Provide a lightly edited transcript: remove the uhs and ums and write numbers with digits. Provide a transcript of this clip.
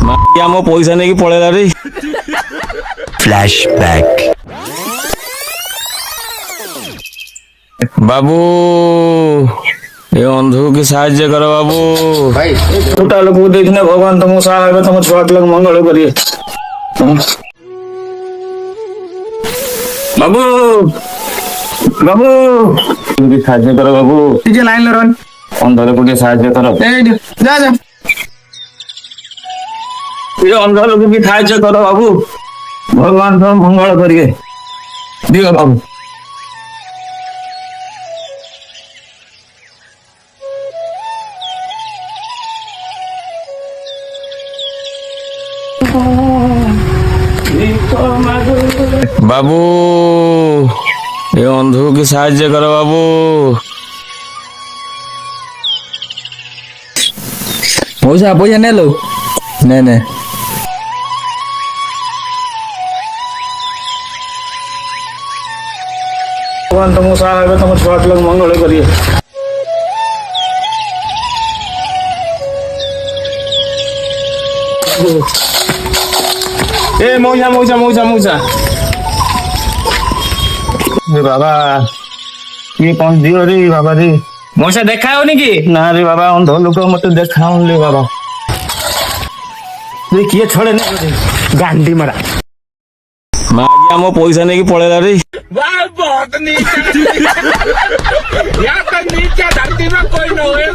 ମାଗିଆ ମୋ ପଇସା ନେଇକି ପଳେଇଲା ରେ। Flashback. ବାବୁ ଏ ଅନ୍ଧକୁ କି ସାହାଯ୍ୟ କର ବାବୁ। ଭାଇ ଛୋଟା ଲୋକକୁ ଦେଇଥିଲେ ଭଗବାନ ତମକୁ ସାହା ହେବେ, ତମ ଛୁଆ ପିଲାକୁ ମଙ୍ଗଳ କରିବେ। ବାବୁ ବାବୁ ଟିକେ ସାହାଯ୍ୟ କର ବାବୁ। ଟିକେ ଲାଇନ ରେ ରହ। ଅନ୍ଧ ଲୋକକୁ ଟିକେ ସାହାଯ୍ୟ କର। ଏଇଠି ଯା ଯା। ଏ ଅନ୍ଧ ଲୋକକୁ ବି ସାହାଯ୍ୟ କର ବାବୁ, ଭଗବାନ ତମ ମଙ୍ଗଳ କରିବେ। ଦିଅ ବାବୁ। ବାବୁ ଏ ଅନ୍ଧକୁ କି ସାହାଯ୍ୟ କର ବାବୁ। ପଇସା ପଇସା ନେଲୋ ନେ ନେ। ଭଗବାନ ତମକୁ ସାହା ହେବେ, ତମ ଛୁଆ ପିଲାକୁ ମଙ୍ଗଳ କରିବେ। ଏ ମଉସା ମଉସା ମଉସା ମଉସା ଏ ବାବା କିଏ କଣ ଦିଅ ରେ ବାବା ରେ। ମଉସା ଦେଖା ହଉନି କି? ନା ରେ ବାବା, ଅନ୍ଧ ଲୋକ ମତେ ଦେଖାଉନି ରେ ବାବା। କିଏ ଛଡେ ନେ ଗାଣ୍ଡି ମରା। ମାଗିଆ ମୋ ପଇସା ନେଇକି ପଳେଇଲା ରେ। बहुत नीचा या तो नीचा धरती में कोई न होएगा।